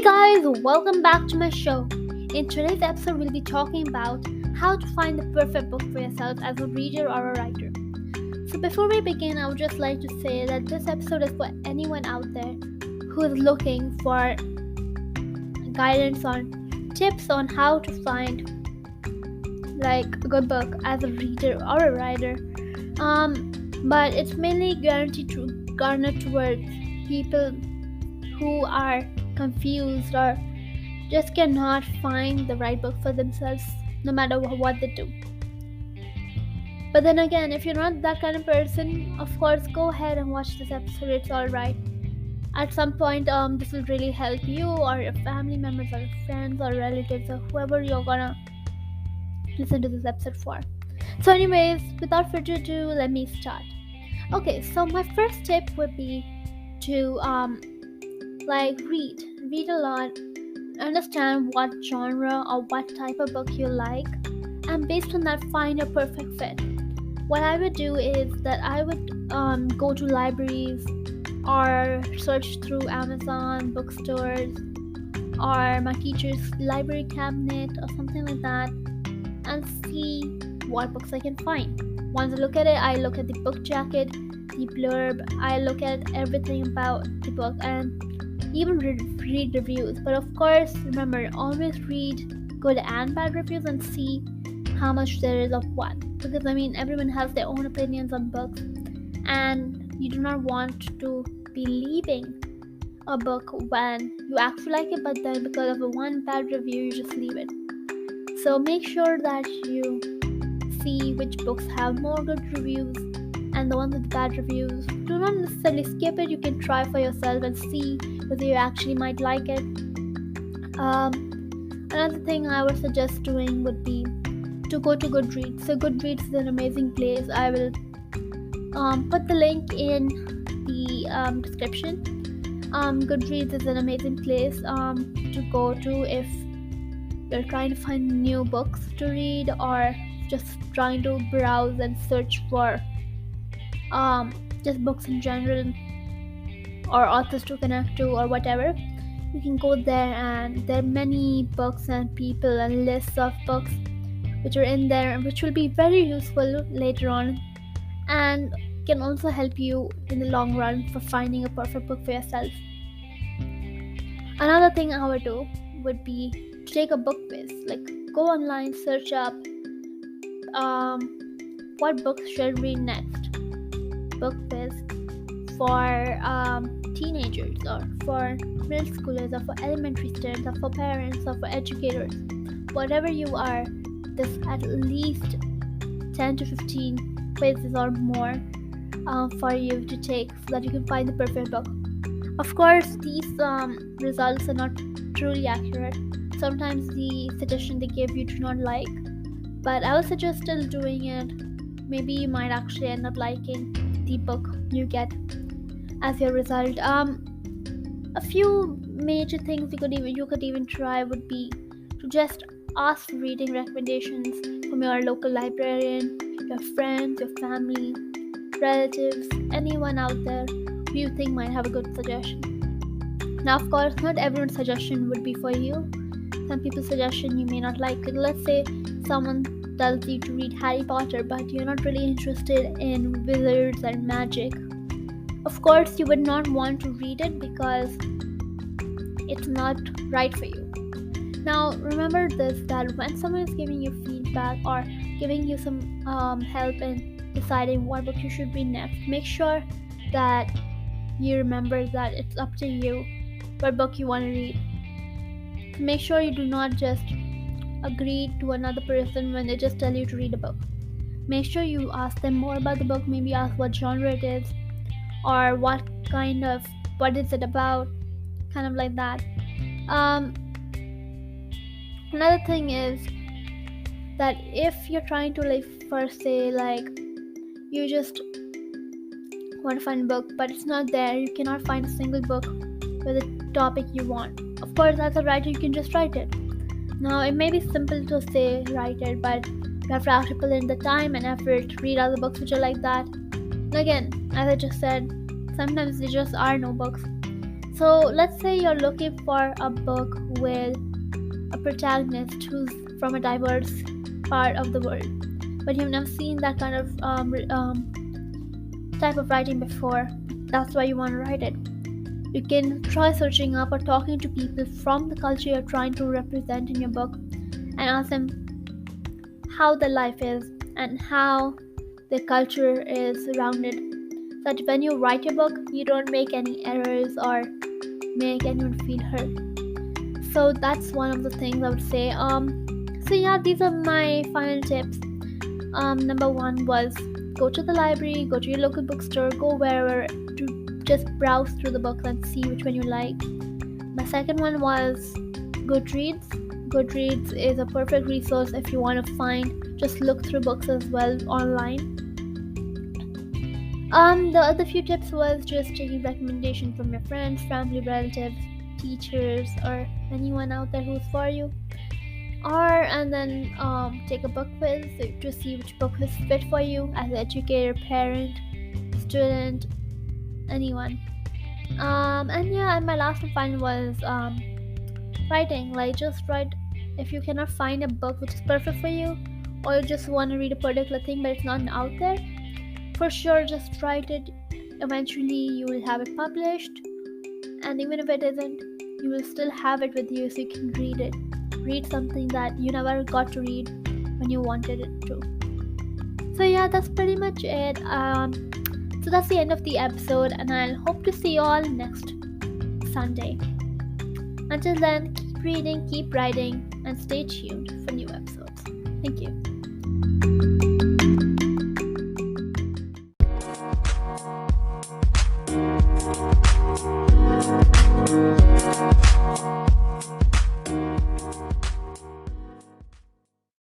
Guys, welcome back to my show. In today's episode, we'll be talking about how to find the perfect book for yourself as a reader or a writer. So, before we begin, I would just like to say that this episode is for anyone out there who is looking for guidance on tips on how to find like a good book as a reader or a writer. But it's mainly guaranteed to garner towards people who are confused or just cannot find the right book for themselves no matter what they do. But then again, if you're not that kind of person, of course go ahead and watch this episode. It's alright. At some point this will really help you or your family members or your friends or relatives or whoever you're gonna listen to this episode for. So anyways, without further ado, let me start. Okay, so my first tip would be to read a lot, understand what genre or what type of book you like, and based on that find your perfect fit. What I would do is that I would go to libraries or search through Amazon bookstores or my teacher's library cabinet or something like that and see what books I can find. Once I look at it, I look at the book jacket, the blurb, I look at everything about the book and even read reviews. But of course, remember, always read good and bad reviews and see how much there is of what. Because everyone has their own opinions on books and you do not want to be leaving a book when you actually like it, but then because of a one bad review, you just leave it. So make sure that you see which books have more good reviews and the ones with bad reviews. Do not necessarily skip it. You can try for yourself and see whether you actually might like it. Another thing I would suggest doing would be to go to Goodreads. So Goodreads is an amazing place. I will put the link in the description. Goodreads is an amazing place to go to if you're trying to find new books to read or just trying to browse and search for just books in general or authors to connect to or whatever. You can go there and there are many books and people and lists of books which are in there and which will be very useful later on and can also help you in the long run for finding a perfect book for yourself. Another thing I would do would be to take a book quiz. Like go online, search up what books should I read next. Book quiz for teenagers or for middle schoolers or for elementary students or for parents or for educators. Whatever you are, there's at least 10 to 15 quizzes or more for you to take so that you can find the perfect book. Of course, these results are not truly accurate. Sometimes the suggestion they give you do not like, but I would suggest still doing it. Maybe you might actually end up liking the book you get as your result. A few major things you could even try would be to just ask for reading recommendations from your local librarian, your friends, your family, relatives, anyone out there who you think might have a good suggestion. Now, of course, not everyone's suggestion would be for you. Some people's suggestion you may not like. Let's say someone tells you to read Harry Potter, but you're not really interested in wizards and magic. Of course, you would not want to read it because it's not right for you. Now, remember this, that when someone is giving you feedback or giving you some help in deciding what book you should read next, make sure that you remember that it's up to you what book you want to read. So make sure you do not just agree to another person when they just tell you to read a book. Make sure you ask them more about the book, maybe ask what genre it is or what is it about, kind of like that. Another thing is that if you're trying to you just want to find a book but it's not there, you cannot find a single book with a topic you want. Of course, as a writer you can just write it. Now it may be simple to say write it, but you have to actually put in the time and effort to read other books which are like that. And again, as I just said, sometimes there just are no books. So let's say you're looking for a book with a protagonist who's from a diverse part of the world, but you've never seen that kind of type of writing before. That's why you want to write it. You can try searching up or talking to people from the culture you're trying to represent in your book and ask them how their life is and how their culture is surrounded. So that when you write your book, you don't make any errors or make anyone feel hurt. So that's one of the things I would say. So yeah, these are my final tips. Number one was go to the library, go to your local bookstore, go wherever to just browse through the books and see which one you like. My second one was Goodreads. Goodreads is a perfect resource if you want to just look through books as well online. The other few tips was just taking recommendations from your friends, family, relatives, teachers, or anyone out there who's for you. And then take a book quiz to see which book is fit for you as an educator, parent, student, anyone. And my last and final was writing. Like, just write. If you cannot find a book which is perfect for you, or you just want to read a particular thing but it's not out there, for sure just write it. Eventually you will have it published, and even if it isn't, you will still have it with you so you can read it. Read something that you never got to read when you wanted it to. So yeah, that's pretty much it. So that's the end of the episode, and I'll hope to see you all next Sunday. Until then, keep reading, keep writing, and stay tuned for new episodes. Thank you.